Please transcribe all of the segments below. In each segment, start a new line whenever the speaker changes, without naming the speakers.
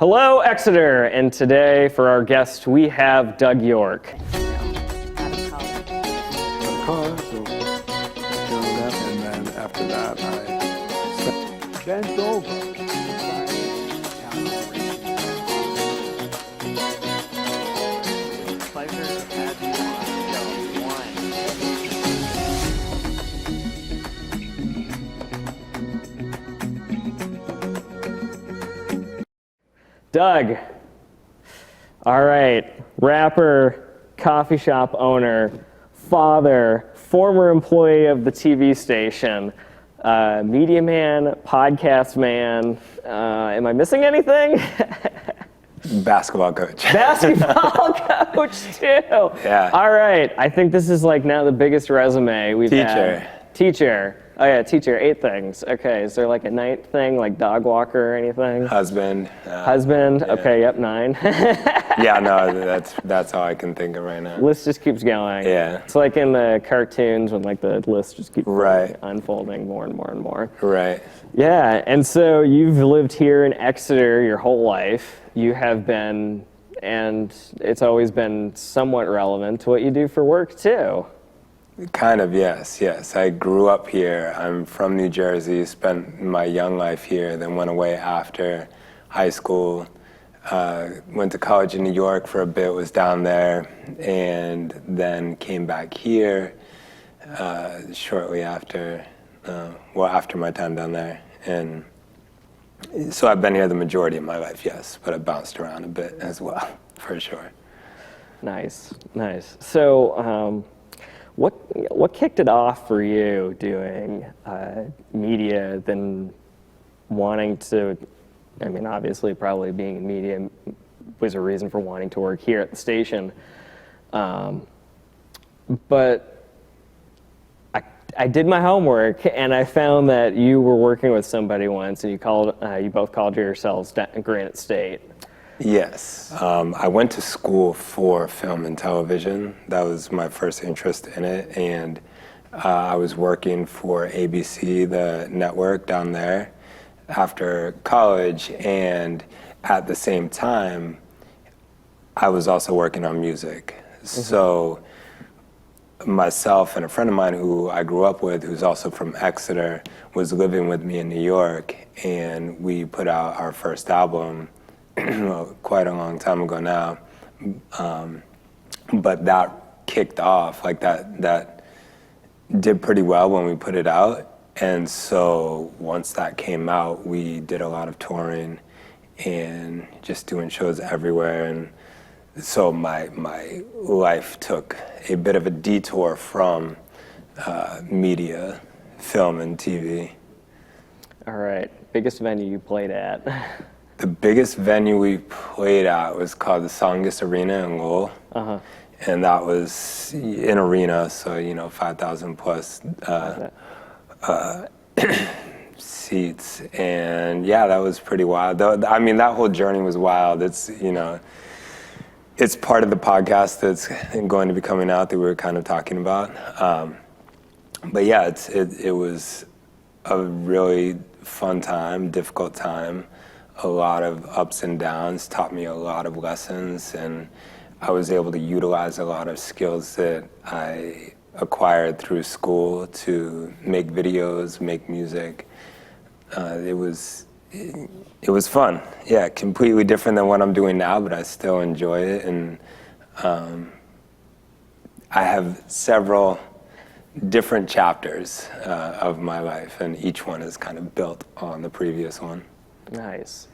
Hello, Exeter, and today for our guest we have Doug York.
College, so growing up, and then after that I bent over.
Pleasure to have you on show one.
Doug, all right, rapper, coffee shop owner, father, former employee of the TV station, media man, podcast man. Am I missing anything?
Basketball coach.
Basketball coach too.
Yeah.
All right. I think this is like now the biggest resume we've had. Teacher. Oh yeah, teacher. 8 things. Okay. Is there like a 9th thing, like dog walker or anything?
Husband.
Husband.
Yeah.
Okay. Yep. 9.
Yeah. No, that's all I can think of right now.
List just keeps going.
Yeah.
It's like in the cartoons when like the list just keeps
Right.
unfolding more and more and more.
Right.
Yeah. And so you've lived here in Exeter your whole life. You have been, and it's always been somewhat relevant to what you do for work too.
Kind of, yes. I grew up here. I'm from New Jersey, spent my young life here, then went away after high school. Went to college in New York for a bit, was down there, and then came back here shortly after, after my time down there. And so I've been here the majority of my life, yes, but I bounced around a bit as well, for sure.
Nice. So, what kicked it off for you doing media, then wanting to, I mean, obviously probably being in media was a reason for wanting to work here at the station. But I did my homework and I found that you were working with somebody once and you both called yourselves Granite State.
Yes. I went to school for film and television. That was my first interest in it. And I was working for ABC, the network down there, after college. And at the same time, I was also working on music. Mm-hmm. So myself and a friend of mine who I grew up with, who's also from Exeter, was living with me in New York. And we put out our first album quite a long time ago now, but that kicked off, like that did pretty well when we put it out. And so once that came out, we did a lot of touring and just doing shows everywhere. And so my life took a bit of a detour from media, film and TV.
All right, biggest venue you played at?
The biggest venue we played at was called the Songus Arena in Lowell. Uh-huh. And that was an arena, so, 5,000 plus seats. And yeah, that was pretty wild. I mean, that whole journey was wild. It's, it's part of the podcast that's going to be coming out that we were kind of talking about. But yeah, it was a really fun time, difficult time. A lot of ups and downs, taught me a lot of lessons, and I was able to utilize a lot of skills that I acquired through school to make videos, make music. It was fun. Yeah, completely different than what I'm doing now, but I still enjoy it. And I have several different chapters of my life, and each one is kind of built on the previous one.
Nice.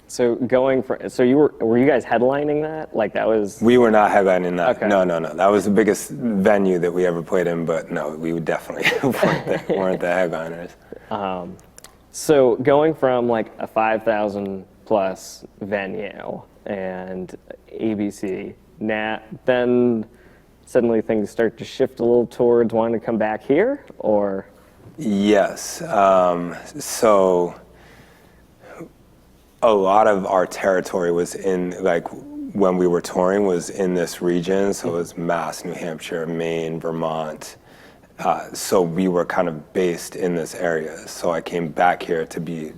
So were you guys headlining that? Like that was?
We were not headlining that.
Okay.
No. That was the biggest venue that we ever played in, but no, we would definitely weren't the headliners.
So going from like a 5,000 plus venue and ABC, then suddenly things start to shift a little towards wanting to come back here, or?
Yes. So a lot of our territory was in, like, when we were touring, was in this region. So it was Mass, New Hampshire, Maine, Vermont. So we were kind of based in this area. So I came back here to be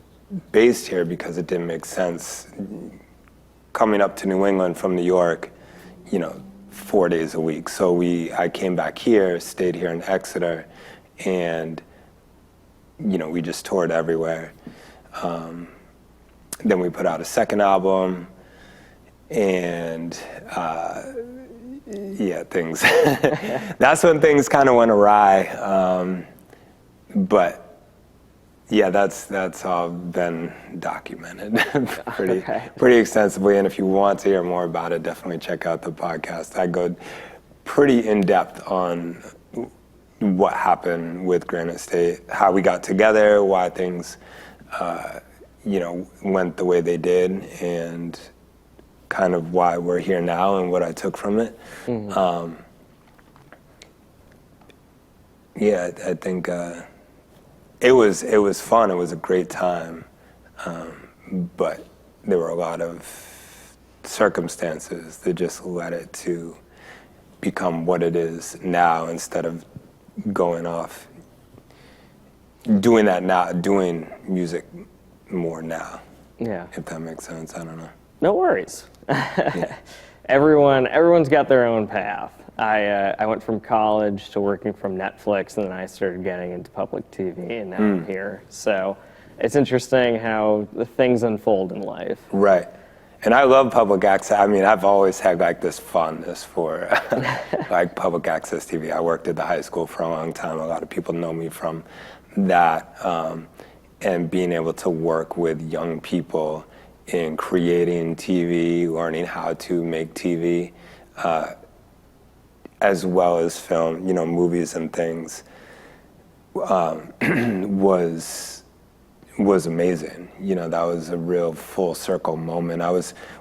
based here because it didn't make sense coming up to New England from New York, 4 days a week. So I came back here, stayed here in Exeter, and we just toured everywhere. Then we put out a second album, and things. That's when things kind of went awry. But yeah, that's all been documented pretty extensively. And if you want to hear more about it, definitely check out the podcast. I go pretty in depth on what happened with Granite State, how we got together, why things, went the way they did, and kind of why we're here now and what I took from it. Mm-hmm. I think it was fun. It was a great time, but there were a lot of circumstances that just led it to become what it is now, instead of going off doing that now, doing music more now.
Yeah.
If that makes sense, I don't know.
No worries.
Yeah.
Everyone's got their own path. I went from college to working from Netflix, and then I started getting into public TV, and now I'm here. So it's interesting how the things unfold in life.
Right. And I love public access. I mean, I've always had like this fondness for like public access TV. I worked at the high school for a long time. A lot of people know me from that. And being able to work with young people in creating TV, learning how to make TV, as well as film, movies and things, was amazing. That was a real full circle moment.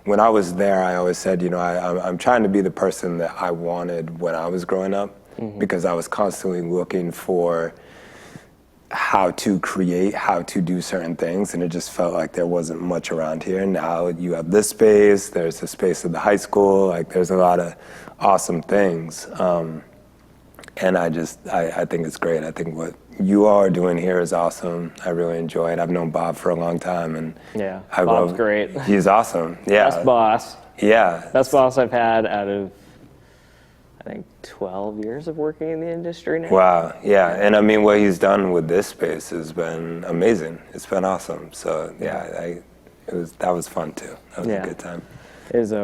When I was there, I always said, I'm trying to be the person that I wanted when I was growing up, because I was constantly looking for how to create, how to do certain things, and it just felt like there wasn't much around here. Now you have this space, there's the space of the high school, like there's a lot of awesome things. And I think it's great. I think what you all are doing here is awesome. I really enjoy it. I've known Bob for a long time, and
yeah, Bob's great.
He's awesome. Yeah.
Best boss.
Yeah.
Best boss I've had out of, I think, 12 years of working in the industry now.
Wow. Yeah. And I mean, what he's done with this space has been amazing. It's been awesome. So yeah, that was fun too. That was a good time.
It was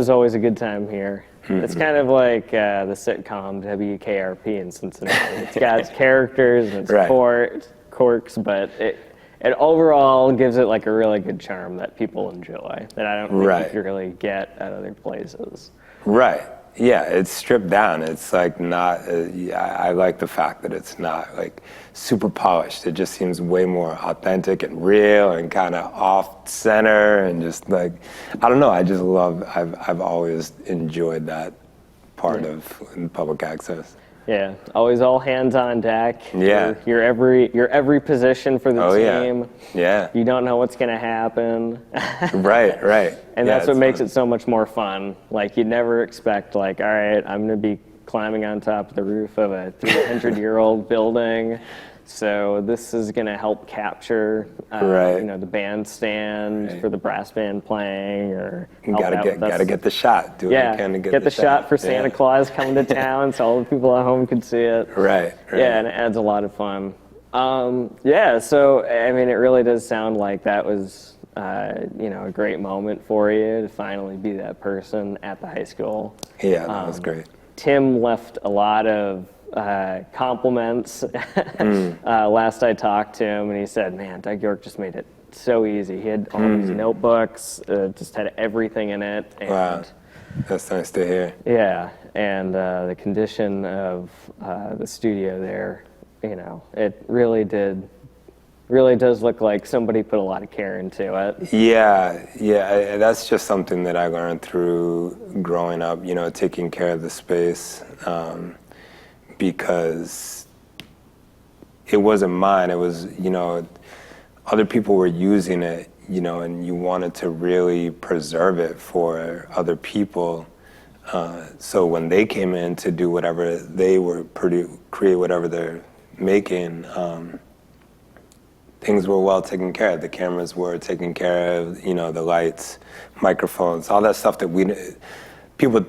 always a good time here. Mm-hmm. It's kind of like the sitcom WKRP in Cincinnati. It's got its characters and its quirks, but it overall gives it like a really good charm that people enjoy, that I don't think you can really get at other places.
Right. Yeah, it's stripped down. It's like not, I like the fact that it's not like super polished. It just seems way more authentic and real and kind of off center, and just like, I don't know, I've always enjoyed that part of public access.
Yeah, always all hands on deck.
Yeah.
You're every position for the team.
Yeah.
You don't know what's going to happen.
Right.
And that's what makes it so much more fun. Like, you'd never expect, like, all right, I'm going to be climbing on top of the roof of a 300-year-old building. So this is going to help capture, the bandstand for the brass band playing, or
gotta get the shot. Do what you can to get
the shot for Santa Claus coming to town, so all the people at home could see it.
Right.
Yeah, and it adds a lot of fun. So I mean, it really does sound like that was a great moment for you to finally be that person at the high school.
Yeah, that was great.
Tim left a lot of compliments. Last I talked to him, and he said, man, Doug York just made it so easy. He had all these notebooks, just had everything in it. And,
wow, that's nice to hear.
Yeah, and the condition of the studio there, it really does look like somebody put a lot of care into it.
Yeah, that's just something that I learned through growing up, taking care of the space. Because it wasn't mine. It was, other people were using it, and you wanted to really preserve it for other people. So when they came in to do whatever they were create whatever they're making, things were well taken care of. The cameras were taken care of, you know, the lights, microphones, all that stuff that people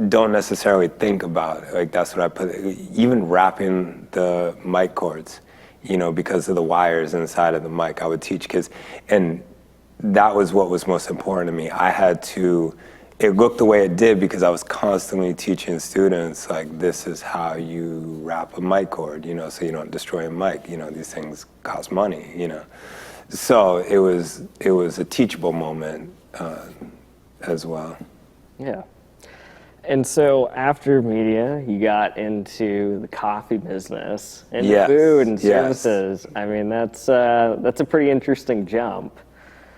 don't necessarily think about. Like that's what I put, even wrapping the mic cords, you know, because of the wires inside of the mic, I would teach kids. And that was what was most important to me. I had to, it looked the way it did because I was constantly teaching students, like, this is how you wrap a mic cord, you know, so you don't destroy a mic. You know, these things cost money, you know. So it was a teachable moment as well.
Yeah. And so after media, you got into the coffee business and
Yes,
food and
yes.
services. I mean, that's a pretty interesting jump.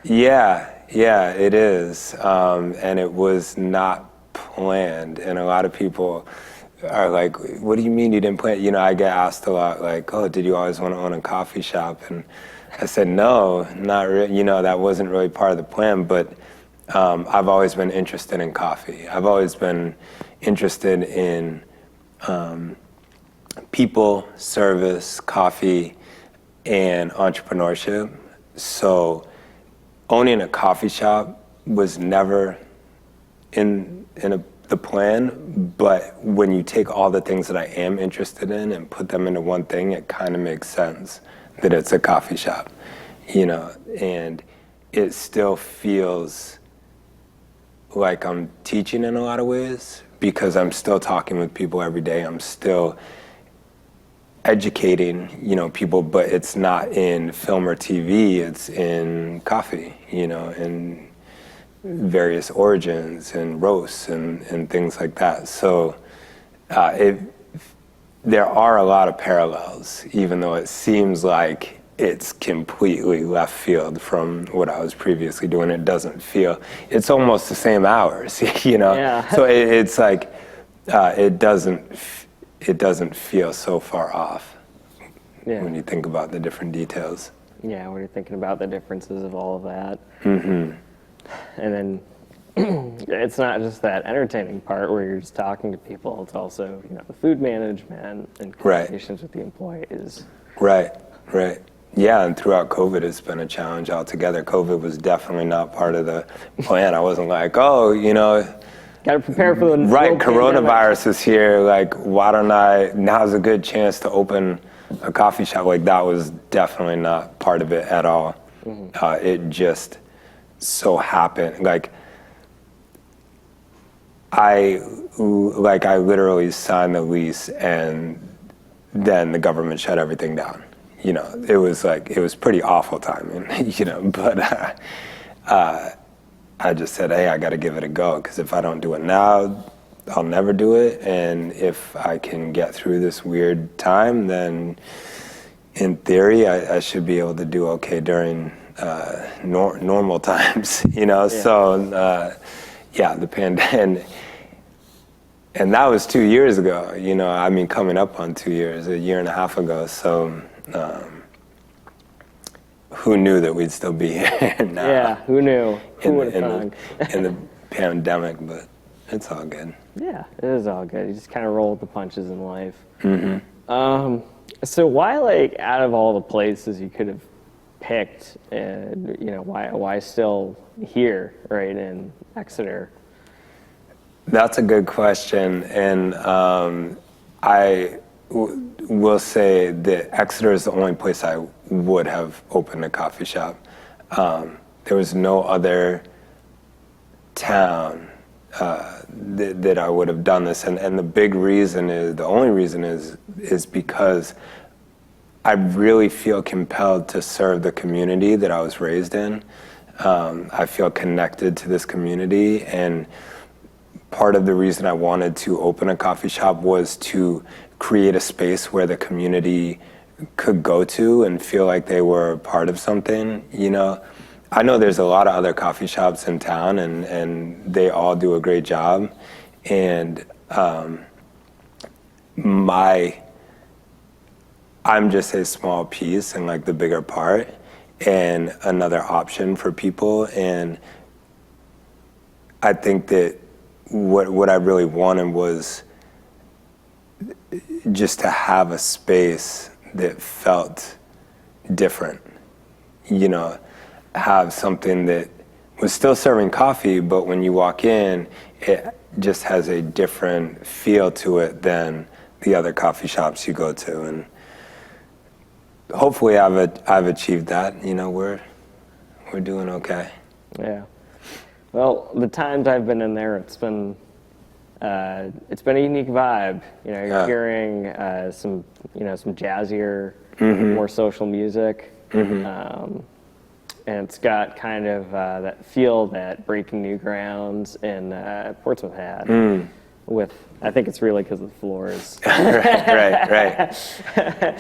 Yeah, it is. And it was not planned. And a lot of people are like, what do you mean you didn't plan? You know, I get asked a lot, like, oh, did you always want to own a coffee shop? And I said, no, not really. You know, that wasn't really part of the plan. But I've always been interested in coffee. I've always been interested in people, service, coffee, and entrepreneurship. So owning a coffee shop was never in the plan, but when you take all the things that I am interested in and put them into one thing, it kind of makes sense that it's a coffee shop, you know, and it still feels like I'm teaching in a lot of ways because I'm still talking with people every day. I'm still educating, you know, people, but it's not in film or TV, it's in coffee, you know, and various origins and roasts and things like that. So there are a lot of parallels, even though it seems like it's completely left field from what I was previously doing. It doesn't feel, it's almost the same hours, you know?
Yeah.
So it's like, it doesn't feel so far off when you think about the different details.
Yeah, when you're thinking about the differences of all of that. Mm-hmm. And then it's not just that entertaining part where you're just talking to people, it's also, you know, the food management and communications with the employees.
Right. Yeah, and throughout COVID, it's been a challenge altogether. COVID was definitely not part of the plan. I wasn't like, oh, you know,
got to prepare for the
right,
world
coronavirus is here. Like, why don't now's a good chance to open a coffee shop. Like, that was definitely not part of it at all. Mm-hmm. It just so happened. Like, I literally signed the lease and then the government shut everything down. You know, it was pretty awful timing, you know, but I just said, hey, I got to give it a go, because if I don't do it now, I'll never do it. And if I can get through this weird time, then in theory, I should be able to do okay during normal times, you know? Yeah. So, the pandemic, and that was 2 years ago, you know, I mean, coming up on 2 years, a year and a half ago. So, who knew that we'd still be here now? Yeah,
who knew? Who would have thunk?
In the pandemic, but it's all good.
Yeah, it is all good. You just kind of roll with the punches in life. Mm-hmm. So why, like, out of all the places you could have picked, you know, why still here, right, in Exeter?
That's a good question, and I will say that Exeter is the only place I would have opened a coffee shop. There was no other town that I would have done this, and the only reason is because I really feel compelled to serve the community that I was raised in. I feel connected to this community, and part of the reason I wanted to open a coffee shop was to create a space where the community could go to and feel like they were part of something, you know? I know there's a lot of other coffee shops in town, and they all do a great job. And I'm just a small piece in, like, the bigger part, and another option for people. And I think that what I really wanted was just to have a space that felt different, you know, have something that was still serving coffee, but when you walk in, it just has a different feel to it than the other coffee shops you go to. And hopefully I've achieved that. You know, we're doing okay.
Yeah. Well, the times I've been in there, it's been a unique vibe. You know, you're
Yeah.
hearing some jazzier, more social music, and it's got kind of that feel that Breaking New Grounds in Portsmouth had. With, I think it's really because of the floors.
Right.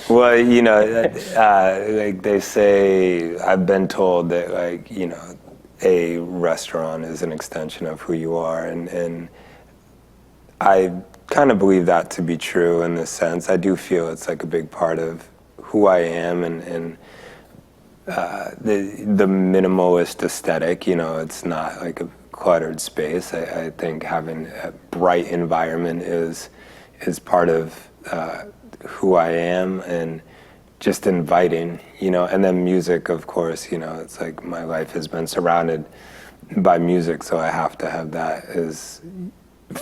Well, you know, like they say, I've been told that, like, you know, a restaurant is an extension of who you are, and I kind of believe that to be true in this sense. I do feel it's like a big part of who I am, and the minimalist aesthetic. You know, it's not like a cluttered space. I think having a bright environment is part of who I am, and just inviting, you know. And then music, of course, you know, it's like my life has been surrounded by music, so I have to have that as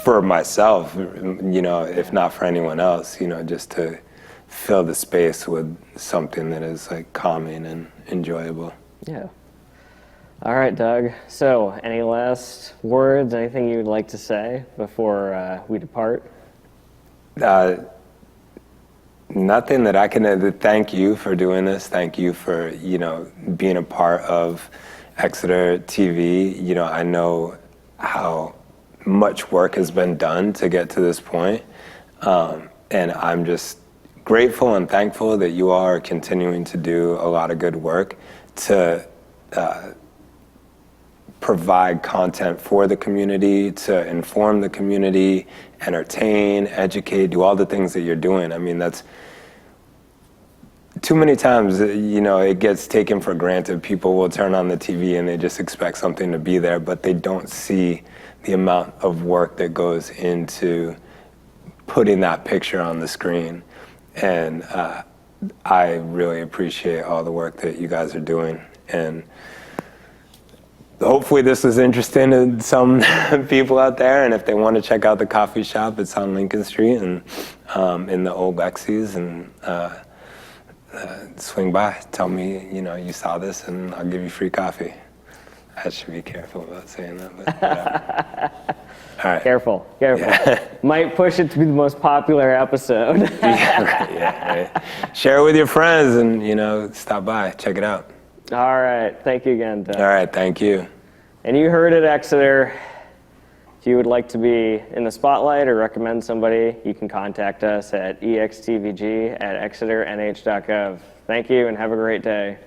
for myself, you know, if not for anyone else, you know, just to fill the space with something that is like calming and enjoyable.
Yeah. All right, Doug. So, any last words, anything you'd like to say before we depart?
Nothing that I can. Thank you for doing this. Thank you for, you know, being a part of Exeter TV. You know, I know how much work has been done to get to this point, and I'm just grateful and thankful that you all are continuing to do a lot of good work to provide content for the community, to inform the community, entertain, educate, do all the things that you're doing. I mean, that's too many times, you know, it gets taken for granted. People will turn on the TV and they just expect something to be there, but they don't see the amount of work that goes into putting that picture on the screen. And I really appreciate all the work that you guys are doing. And hopefully this is interesting to some people out there, and if they want to check out the coffee shop, it's on Lincoln Street and in the old Lexi's, and swing by. Tell me, you know, you saw this, and I'll give you free coffee. I should be careful about saying that, but whatever. All right.
Careful.
Yeah.
Might push it to be the most popular episode.
Right. Share it with your friends, and, you know, stop by, check it out.
All right. Thank you again, Doug.
All right, thank you.
And you heard it, Exeter. If you would like to be in the spotlight or recommend somebody, you can contact us at extvg@exeternh.gov. Thank you and have a great day.